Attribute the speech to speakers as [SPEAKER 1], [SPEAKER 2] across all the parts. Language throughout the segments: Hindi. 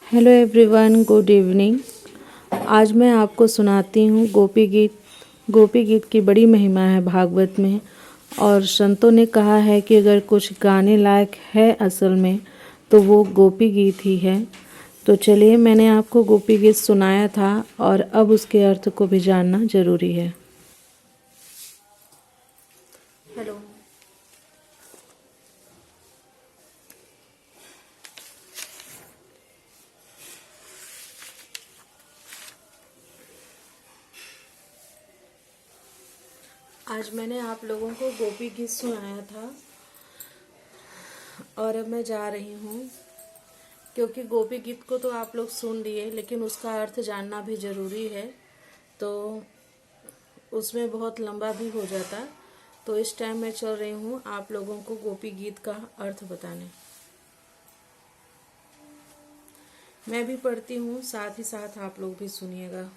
[SPEAKER 1] Hello everyone, good evening. आज मैं आपको सुनाती हूँ गोपी गीत। गोपी गीत की बड़ी महिमा है भागवत में, और संतों ने कहा है कि अगर कुछ गाने लायक है असल में तो वो गोपी गीत ही है। तो चलिए, मैंने आपको गोपी गीत सुनाया था और अब उसके अर्थ को भी जानना ज़रूरी है। हेलो, आज मैंने आप लोगों को गोपी गीत सुनाया था और अब मैं जा रही हूँ, क्योंकि गोपी गीत को तो आप लोग सुन लिए, लेकिन उसका अर्थ जानना भी ज़रूरी है। तो उसमें बहुत लंबा भी हो जाता। तो इस टाइम मैं चल रही हूँ आप लोगों को गोपी गीत का अर्थ बताने। मैं भी पढ़ती हूँ, साथ ही साथ आप लोग भी सुनिएगा।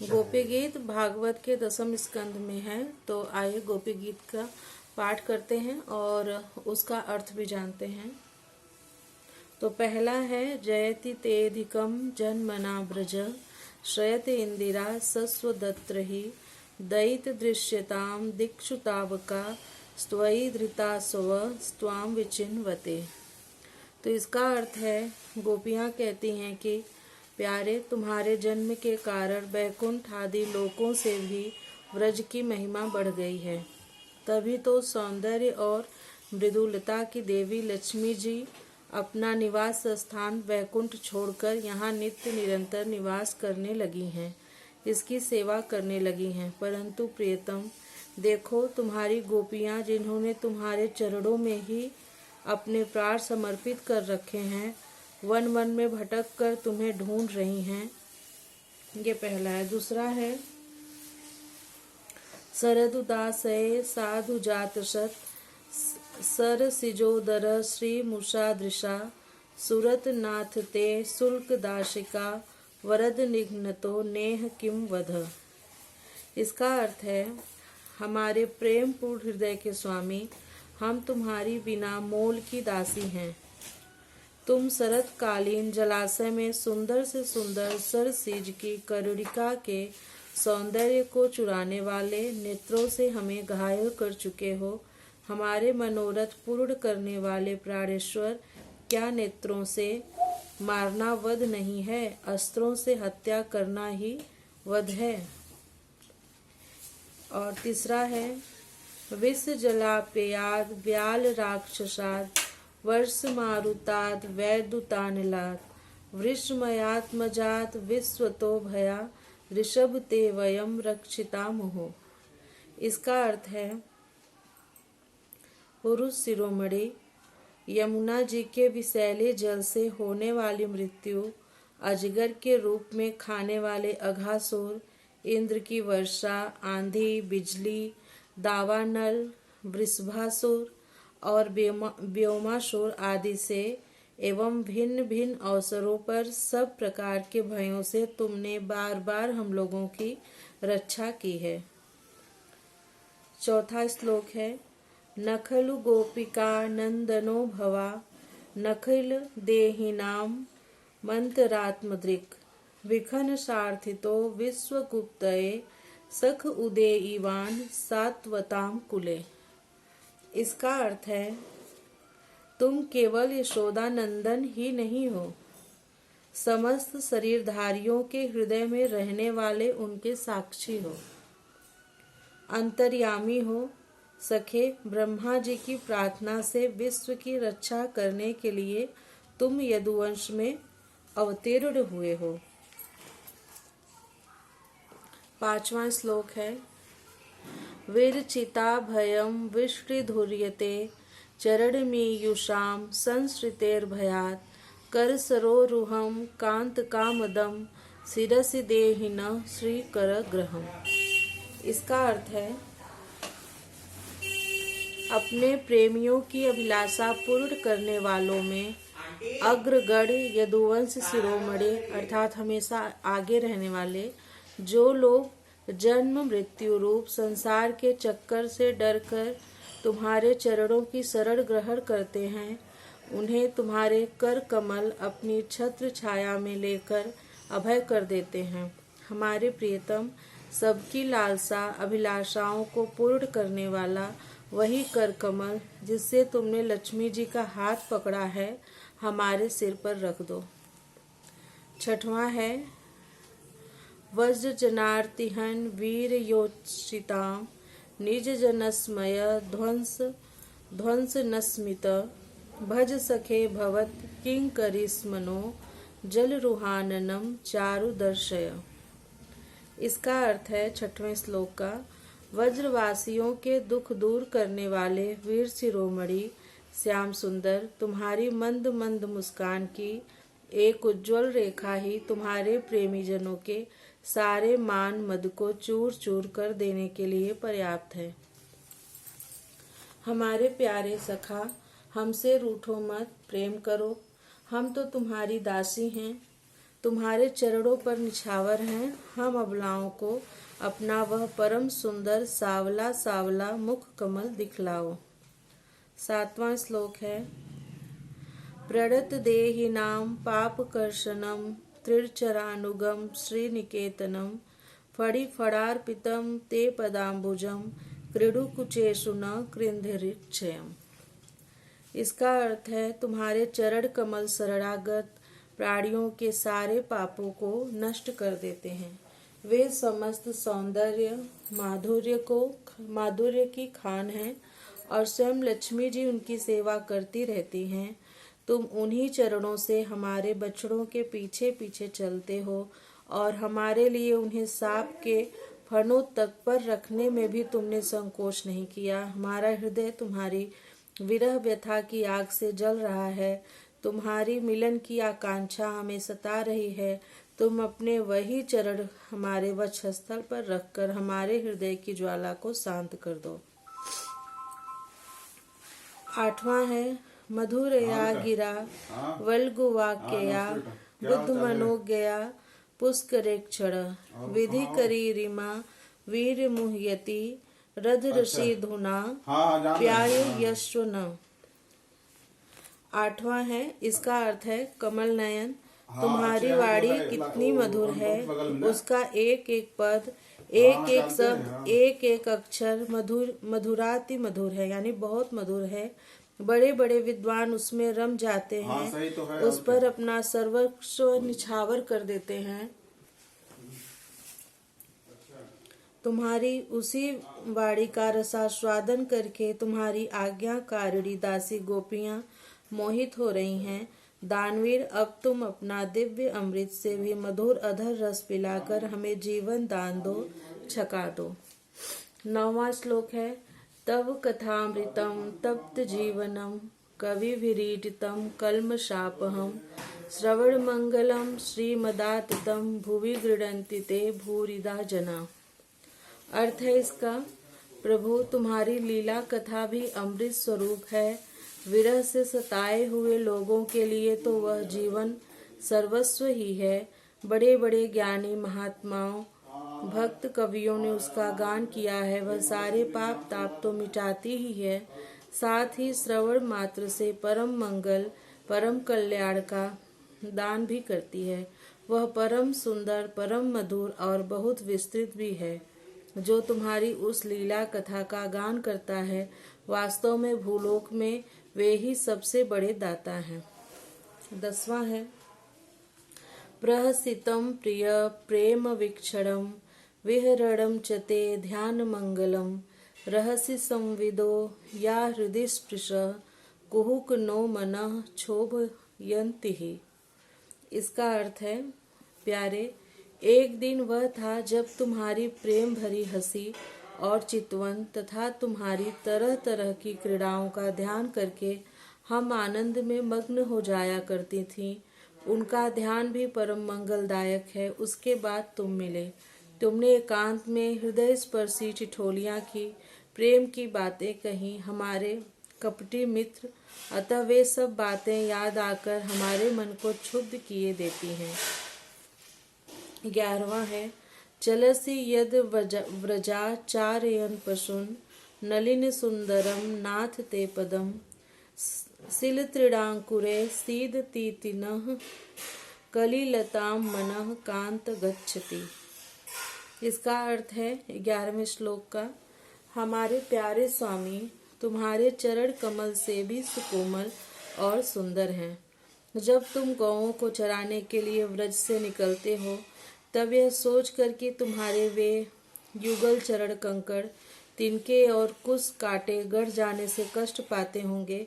[SPEAKER 1] गोपी गीत भागवत के 10वें स्कंद में है। तो आइए गोपी गीत का पाठ करते हैं और उसका अर्थ भी जानते हैं। तो पहला है, जयति तेधिकम जन्मना ब्रज, श्रयते इंदिरा सस्वदत्रहि, दयित दृश्यताम दिक्षु तावका, स्त्वयि धृता स्व स्वाम विचिन्वते। तो इसका अर्थ है, गोपियाँ कहती हैं कि प्यारे, तुम्हारे जन्म के कारण बैकुंठ आदि लोकों से भी व्रज की महिमा बढ़ गई है। तभी तो सौंदर्य और मृदुलता की देवी लक्ष्मी जी अपना निवास स्थान बैकुंठ छोड़कर यहाँ नित्य निरंतर निवास करने लगी हैं, इसकी सेवा करने लगी हैं। परंतु प्रियतम, देखो, तुम्हारी गोपियाँ जिन्होंने तुम्हारे चरणों में ही अपने प्राण समर्पित कर रखे हैं, वन वन में भटक कर तुम्हें ढूंढ रही हैं। ये पहला है। दूसरा है, सरदुदासये साधु जात सत, सर सिजोदर श्री मुषादृशा, सुरत नाथ ते शुल्क दाशिका, वरद निघ्नतो नेह किम वध। इसका अर्थ है, हमारे प्रेम पूर्ण हृदय के स्वामी, हम तुम्हारी बिना मोल की दासी हैं। तुम शरतकालीन जलाशय में सुंदर से सुंदर सरसीज की करुणिका के सौंदर्य को चुराने वाले नेत्रों से हमें घायल कर चुके हो। हमारे मनोरथ पूर्ण करने वाले प्राणेश्वर, क्या नेत्रों से मारना वध नहीं है, अस्त्रों से हत्या करना ही वध है। और तीसरा है, विष जलापेयाद व्याल राक्षसाद, वर्ष मारुताद वैदुतानलाद, वृषमयात्मजात विश्वतो भया, ऋषभ ते वयम रक्षिता मोह। इसका अर्थ है, पुरुष शिरोमणि, यमुना जी के विषैले जल से होने वाली मृत्यु, अजगर के रूप में खाने वाले अघासुर, इंद्र की वर्षा, आंधी, बिजली, दावानल, वृषभासुर और व्योमासुर आदि से एवं भिन्न भिन्न अवसरों पर सब प्रकार के भयों से तुमने बार बार हम लोगों की रक्षा की है। चौथा श्लोक है, नखलु गोपिका नंदनो भवा, नखिल देहिनाम मंतरात्मदृक्, विखन सार्थितो विश्वगुप्तये, सख उदेईवान सात्वताम कुले। इसका अर्थ है, तुम केवल यशोदा नंदन ही नहीं हो, समस्त शरीरधारियों के हृदय में रहने वाले उनके साक्षी हो, अंतर्यामी हो। सखे, ब्रह्मा जी की प्रार्थना से विश्व की रक्षा करने के लिए तुम यदुवंश में अवतीर्ण हुए हो। पांचवा श्लोक है, विरचिता भयम विष्टिधुर्यते, चरणमीयुषाम संसृतेर्भयात्, करसरोरुहं कांतकामदं, शिरसि देहिन श्रीकरग्रहम्। इसका अर्थ है, अपने प्रेमियों की अभिलाषा पूर्ण करने वालों में अग्रगण्य यदुवंश शिरोमणि अर्थात हमेशा आगे रहने वाले, जो लोग जन्म मृत्यु रूप संसार के चक्कर से डरकर तुम्हारे चरणों की शरण ग्रहण करते हैं, उन्हें तुम्हारे कर कमल अपनी छत्र छाया में लेकर अभय कर देते हैं। हमारे प्रियतम, सबकी लालसा अभिलाषाओं को पूर्ण करने वाला वही कर कमल जिससे तुमने लक्ष्मी जी का हाथ पकड़ा है, हमारे सिर पर रख दो। छठवां है वज्र जनार्तिहन वीर योचिताम निज जनस्मय ध्वंस नस्मित भज सखे भवत किंकरिस्मनो जल रुहाननम चारु दर्शय। इसका अर्थ है छठवें श्लोक का, वज्रवासियों के दुख दूर करने वाले वीर शिरोमणि श्याम सुंदर, तुम्हारी मंद मंद मुस्कान की एक उज्जवल रेखा ही तुम्हारे प्रेमी जनों के सारे मान मद को चूर चूर कर देने के लिए पर्याप्त है। हमारे प्यारे सखा, हमसे रूठो मत, प्रेम करो। हम तो तुम्हारी दासी हैं, तुम्हारे चरणों पर निछावर हैं। हम अबलाओं को अपना वह परम सुंदर सावला सावला मुख कमल दिखलाओ। सातवां श्लोक है, प्रणत देहिनाम पाप कर्षणम त्रिचरानुगम श्रीनिकेतनम फड़ी फड़ार्पितम ते पदाम्बुजम क्रीडुकुचेषु न कृन्धिरिक्षयम्। इसका अर्थ है तुम्हारे चरण कमल शरणागत प्राणियों के सारे पापों को नष्ट कर देते हैं। वे समस्त सौंदर्य माधुर्य की खान है और स्वयं लक्ष्मी जी उनकी सेवा करती रहती हैं। तुम उन्हीं चरणों से हमारे बछड़ों के पीछे पीछे चलते हो और हमारे लिए उन्हें सांप के फनों तक पर रखने में भी तुमने संकोच नहीं किया। हमारा हृदय तुम्हारी विरह व्यथा की आग से जल रहा है, तुम्हारी मिलन की आकांक्षा हमें सता रही है। तुम अपने वही चरण हमारे वक्षस्थल पर रखकर हमारे हृदय की ज्वाला को शांत कर दो। आठवां है, मधुरया गिरा वल्गुवाक्यया बुद्ध मनोज्ञया पुष्करेक्षण विधि करी रिमा वीर मुह्यति रध ऋषि धुना प्यारे यश्व न। आठवां है, इसका अर्थ है कमल नयन, तुम्हारी वाणी कितनी मधुर है, उसका एक एक पद एक एक शब्द एक एक अक्षर मधुराति मधुर है, यानी बहुत मधुर है। बड़े बड़े विद्वान उसमें रम जाते हैं,
[SPEAKER 2] तो है,
[SPEAKER 1] उस पर अपना सर्वस्व निछावर कर देते हैं। तुम्हारी उसी वाणी का रसास्वादन करके तुम्हारी आज्ञाकारिणी दासी गोपियां मोहित हो रही हैं। दानवीर, अब तुम अपना दिव्य अमृत से भी मधुर अधर रस पिलाकर हमें जीवन दान दो, छका दो। 9वां श्लोक है, तव कथामृतम तप्त जीवनम कवि विरीडितम कल्मषापहम श्रवण मंगलम श्रीमदाततम भुवि गृह्णन्ति ते भूरिदा जना। अर्थ है इसका, प्रभु तुम्हारी लीला कथा भी अमृत स्वरूप है। विरह से सताए हुए लोगों के लिए तो वह जीवन सर्वस्व ही है। बड़े बड़े ज्ञानी महात्माओं भक्त कवियों ने उसका गान किया है। वह सारे पाप ताप तो मिटाती ही है, साथ ही श्रवण मात्र से परम मंगल परम कल्याण का दान भी करती है। वह परम सुंदर परम मधुर और बहुत विस्तृत भी है। जो तुम्हारी उस लीला कथा का गान करता है, वास्तव में भूलोक में वे ही सबसे बड़े दाता हैं। 10वां है, प्रहसितम प्रिय प्रेम वीक्षणम विहरणम चते ध्यान मंगलम रहसि संविदो या हृदय स्पृश कुहुक नो मनः क्षोभयन्ति। इसका अर्थ है, प्यारे, एक दिन वह था जब तुम्हारी प्रेम भरी हंसी और चितवन तथा तुम्हारी तरह तरह की क्रीड़ाओं का ध्यान करके हम आनंद में मग्न हो जाया करती थीं। उनका ध्यान भी परम मंगलदायक है। उसके बाद तुम मिले, तुमने एकांत में हृदय स्पर्शी ठिठोलियां की, प्रेम की बातें कही, हमारे कपटी मित्र। अतः वे सब बातें याद आकर हमारे मन को क्षुब्ध किए देती हैं। 11वां है, चलसी यद व्रजा चारयन पशुन नलिन सुंदरम नाथ ते पदम शिलत्रीडांकुरे सीदतीतिनः कलिलताम मनः कांत गच्छति। इसका अर्थ है 11वें श्लोक का, हमारे प्यारे स्वामी तुम्हारे चरण कमल से भी सुकोमल और सुंदर हैं। जब तुम गौओं को चराने के लिए व्रज से निकलते हो तब यह सोच कर कि तुम्हारे वे युगल चरण कंकड़ तिनके और कुछ कांटे गड़ जाने से कष्ट पाते होंगे,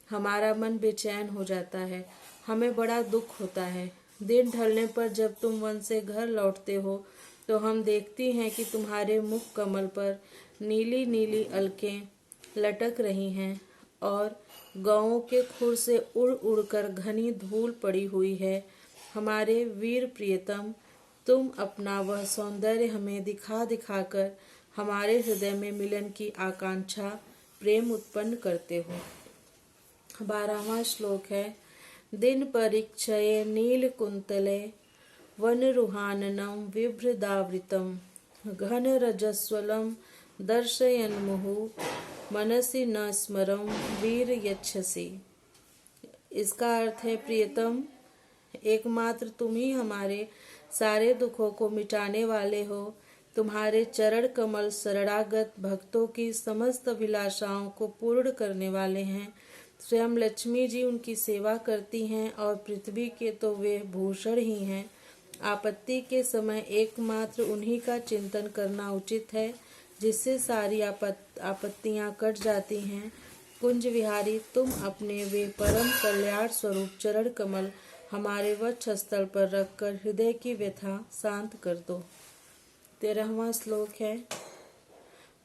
[SPEAKER 1] हमारा मन बेचैन हो जाता है, हमें बड़ा दुख होता है। दिन ढलने पर जब तुम वन से घर लौटते हो तो हम देखती हैं कि तुम्हारे मुख कमल पर नीली नीली अलकें लटक रही हैं और गौओं के खुर से उड़ उड़ कर घनी धूल पड़ी हुई है। हमारे वीर प्रियतम, तुम अपना वह सौंदर्य हमें दिखा दिखा कर हमारे हृदय में मिलन की आकांक्षा प्रेम उत्पन्न करते हो। 12वां श्लोक है, दिन परीक्षये नील कुंतले वनरुहाननं विभ्रदावृतं घन रजस्वलं दर्शयन्मुहुः मनसि न स्मरं वीर यच्छसि। इसका अर्थ है, प्रियतम, एकमात्र तुम ही हमारे सारे दुखों को मिटाने वाले हो। तुम्हारे चरण कमल शरणागत भक्तों की समस्त अभिलाषाओं को पूर्ण करने वाले हैं। स्वयं लक्ष्मी जी उनकी सेवा करती हैं और पृथ्वी के तो वे भूषण ही हैं। आपत्ति के समय एकमात्र उन्हीं का चिंतन करना उचित है, जिससे सारी आपत्तियां कट जाती हैं। कुंज विहारी, तुम अपने वे परम कल्याण स्वरूप चरण कमल हमारे वक्ष स्थल पर रखकर हृदय की व्यथा शांत कर दो। 13वां श्लोक है,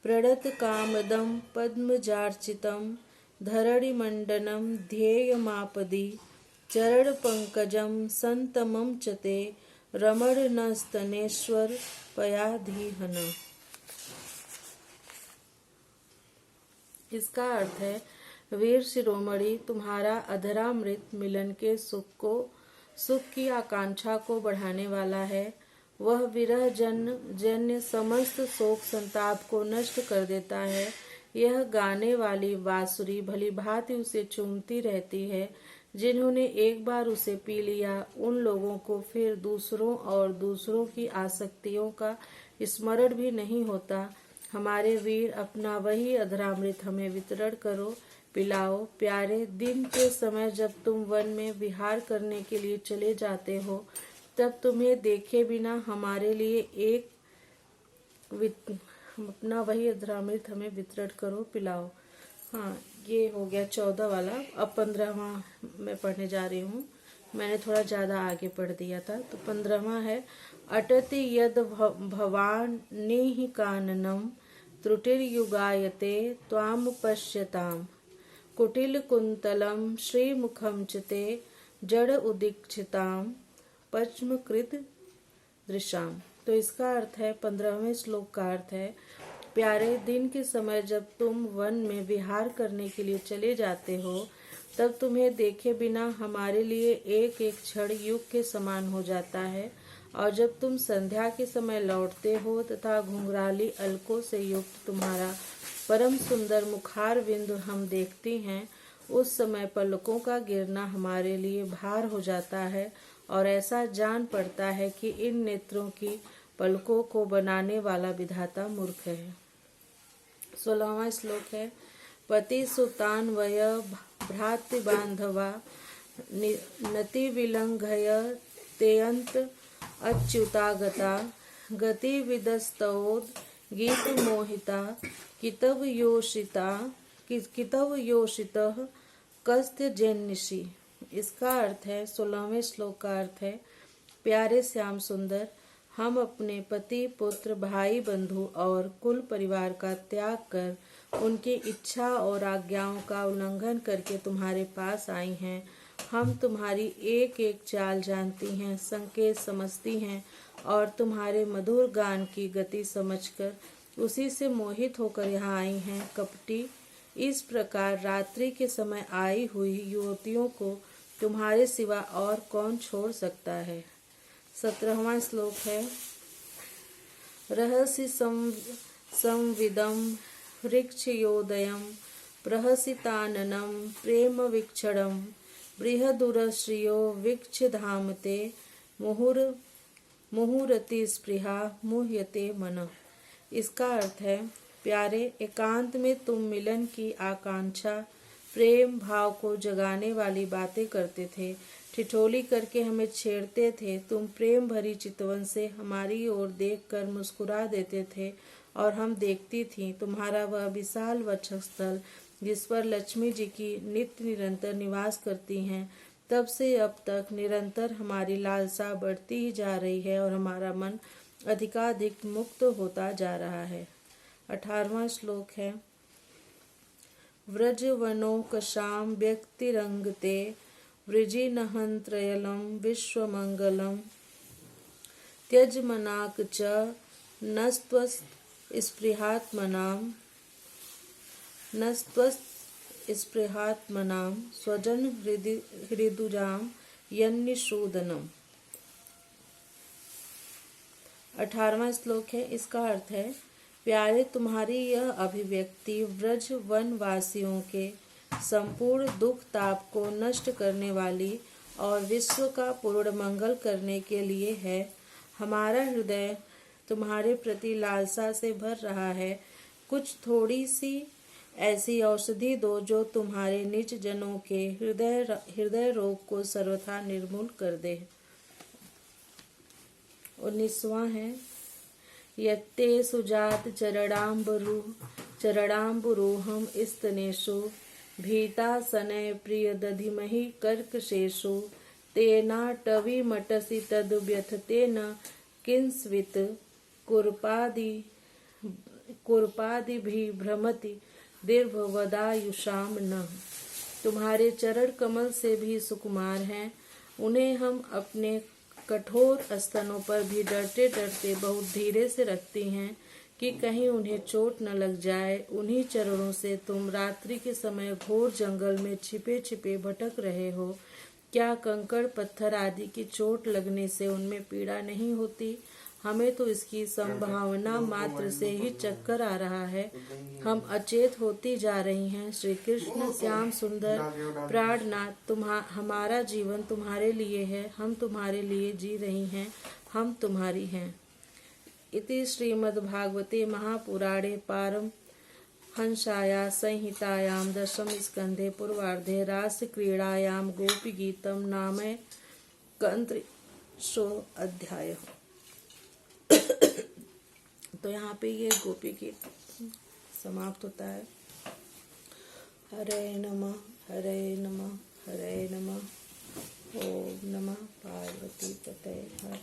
[SPEAKER 1] प्रणत कामदम पद्मजार्चितम धरणिमंडनम ध्येयमापदि चरण पंकजम संतमम चते रमण न स्तनेश्वर पयाधीहन। इसका अर्थ है, वीर शिरोमणि, तुम्हारा अधरामृत मिलन के सुख की आकांक्षा को बढ़ाने वाला है। वह विरह जन्य समस्त शोक संताप को नष्ट कर देता है। यह गाने वाली बांसुरी भली भांति उसे चूमती रहती है। जिन्होंने एक बार उसे पी लिया, उन लोगों को फिर दूसरों और दूसरों की आसक्तियों का स्मरण भी नहीं होता। हमारे वीर, अपना वही अधरामृत हमें वितरण करो, पिलाओ। प्यारे, दिन के समय जब तुम वन में विहार करने के लिए चले जाते हो तब तुम्हें देखे बिना हमारे लिए अपना वही अधरामृत हमें वितरण करो, पिलाओ। हाँ, ये हो गया 14 वाला। अब 15वां मैं पढ़ने जा रही हूँ। मैंने थोड़ा ज्यादा आगे पढ़ दिया था। तो 15वां है, अटति यद भवानी काननम त्रुटिर्युगायते त्वाम पश्यताम कुटिल कुंतलम श्रीमुखम चिते जड़ उदीक्षिताम पद्मकृत दृशाम। तो इसका अर्थ है, 15वें श्लोक का अर्थ है, प्यारे, दिन के समय जब तुम वन में विहार करने के लिए चले जाते हो तब तुम्हें देखे बिना हमारे लिए एक एक क्षण युग के समान हो जाता है। और जब तुम संध्या के समय लौटते हो तथा घुंघराली अलकों से युक्त तुम्हारा परम सुंदर मुखार बिंदु हम देखते हैं, उस समय पलकों का गिरना हमारे लिए भार हो जाता है और ऐसा जान पड़ता है कि इन नेत्रों की पलकों को बनाने वाला विधाता मूर्ख है। 16वां श्लोक है, पति सुतान वय भ्रातृ बांधवा नति विलंघय तेयंत अच्युतागता गति विदस्तोद गीत मोहिता कितव योषितः कस्य जैनिषि। इसका अर्थ है, 16वें श्लोक का अर्थ है, प्यारे श्याम सुंदर, हम अपने पति पुत्र भाई बंधु और कुल परिवार का त्याग कर उनकी इच्छा और आज्ञाओं का उल्लंघन करके तुम्हारे पास आई हैं। हम तुम्हारी एक एक चाल जानती हैं, संकेत समझती हैं और तुम्हारे मधुर गान की गति समझकर उसी से मोहित होकर यहाँ आई हैं। कपटी, इस प्रकार रात्रि के समय आई हुई युवतियों को तुम्हारे सिवा और कौन छोड़ सकता है। 17वां श्लोक है, रहसि संविदम वृक्षयोदयं प्रहसिताननं प्रेम वीक्षणं बृहदुरश्रियो वीक्षधामते मुहुरति स्पृहा मुह्यते मन। इसका अर्थ है, प्यारे, एकांत में तुम मिलन की आकांक्षा, प्रेम भाव को जगाने वाली बातें करते थे, ठिठोली करके हमें छेड़ते थे। तुम प्रेम भरी चितवन से हमारी ओर देखकर मुस्कुरा देते थे और हम देखती थीं तुम्हारा वह विशाल वक्षस्थल जिस पर लक्ष्मी जी की नित्य निरंतर निवास करती हैं। तब से अब तक निरंतर हमारी लालसा बढ़ती ही जा रही है और हमारा मन अधिकाधिक मुक्त होता जा रहा है। 18वां श्लोक है, व्रजवनौकशां व्यक्तिरंगते वृजिनहंत्रयलं विश्वमंगलम् त्यजमनाक च नस्त्वस्पृहात्मनां स्वजन हृदुजां यन्निषूदनम्। 18वां श्लोक है। इसका अर्थ है, प्यारे, तुम्हारी यह अभिव्यक्ति व्रज वनवासियों के संपूर्ण दुख ताप को नष्ट करने वाली और विश्व का पूर्ण मंगल करने के लिए है। हमारा हृदय तुम्हारे प्रति लालसा से भर रहा है। कुछ थोड़ी सी ऐसी औषधि दो जो तुम्हारे निज जनों के हृदय रोग को सर्वथा निर्मूल कर दे। 19वां है, यत्ते सुजात चरणाम्बुरूहं स्तनेषु भीतासनय प्रिय दधिमहि कर्कशेषु तेनाटवीमटसि तद्व्यथते न किंस्वित् कुर्पादिभिभ्रमति दीर्घवदायुषां न। तुम्हारे चरण कमल से भी सुकुमार हैं। उन्हें हम अपने कठोर स्तनों पर भी डरते डरते बहुत धीरे से रखती हैं कि कहीं उन्हें चोट न लग जाए। उन्हीं चरणों से तुम रात्रि के समय घोर जंगल में छिपे छिपे भटक रहे हो। क्या कंकड़ पत्थर आदि की चोट लगने से उनमें पीड़ा नहीं होती? हमें तो इसकी संभावना मात्र से ही चक्कर आ रहा है। हम अचेत होती जा रही हैं। श्री कृष्ण श्याम सुंदर प्राणनाथ, हमारा जीवन तुम्हारे लिए है। हम तुम्हारे लिए जी रही हैं। हम तुम्हारी हैं। इति श्रीमद्भागवते महापुराणे पारमहंस्यां संहितायां दशम स्कंधे पूर्वार्धे रासक्रीडायां गोपीगीतम नामैकत्रिंशो अध्यायः। तो यहाँ पे ये गोपी गीत समाप्त होता है। हरे नमः, हरे नमः, हरे नमः। ओम नमः पार्वती पतये हर